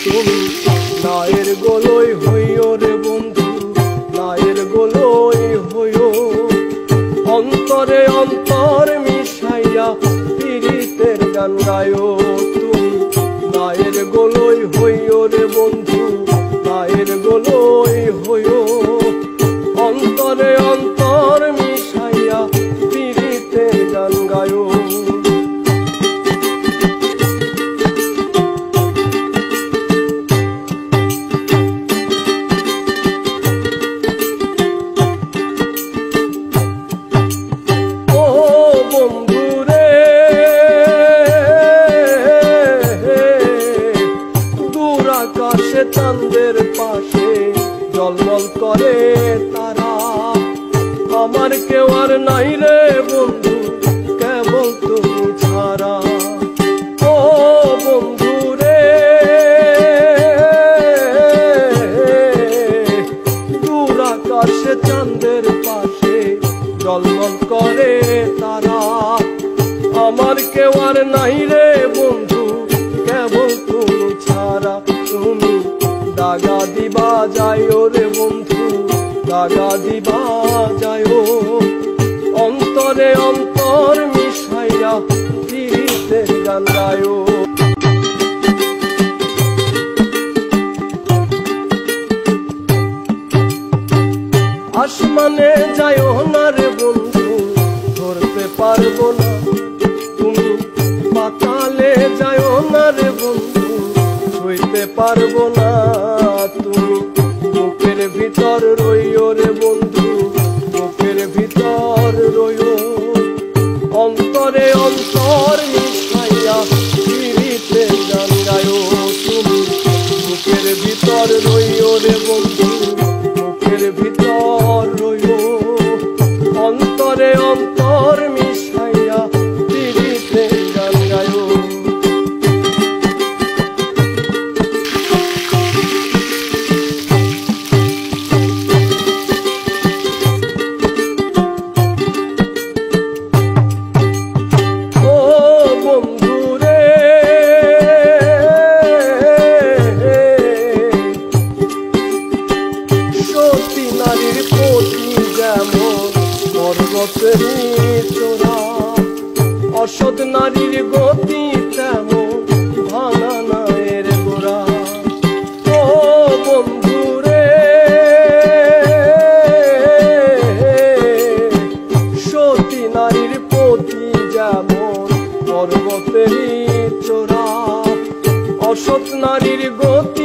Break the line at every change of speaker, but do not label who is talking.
তুমি নায়ের গোলই হইও রে বন্ধু, নায়ের গোলই হইও। অন্তরে অন্তর মিশাইয়া পীড়িতের গান গায়ো, তুমি নায়ের গোলই হইও রে বন্ধু, নায়ের গোলই হইও। অন্তরে অন্তর মিশাইয়া পীড়িতের গান গায়ো। চাঁদের পাশে জলমল করে তারা, আমার কেউ আর নাই রে বন্ধু কেবল তুমি ছাড়া। ও বন্ধু রে দূর আকাশে চাঁদের পাশে জলমল করে তারা, আমার কেউ আর নাই রে বন্ধু কেবল তুমি ছাড়া। তুমি দাগা দিবা যাইও রে বন্ধু, দাগা দিবা যাইও। অন্তরে অন্তর মিশাইয়া পীড়িতের গান গায়ো। আসমানে যাইও না রে বন্ধু ধরতে পারবো না, তুমি পাতালে যাইও না রে বন্ধু হইতে পারবো না। তুমি বুকের ভিতর রইও রে বন্ধু, বুকের ভিতর রইও। অন্তরে অন্তর মিশাইয়া পীড়িতের গান গায়ো, তুমি বুকের ভিতর রইও রে বন্ধু, বুকের ভিতর রইও। অন্তরে অন্তর মিশাইয়া পীড়িতের গান গায়ো। অসৎ নারীর গতি তেমন ভাঙা নায়ের গোড়া। ও বন্ধু রে সতী নারীর পতি যেমন পর্বতেরই চোরা, অসৎ নারীর গতি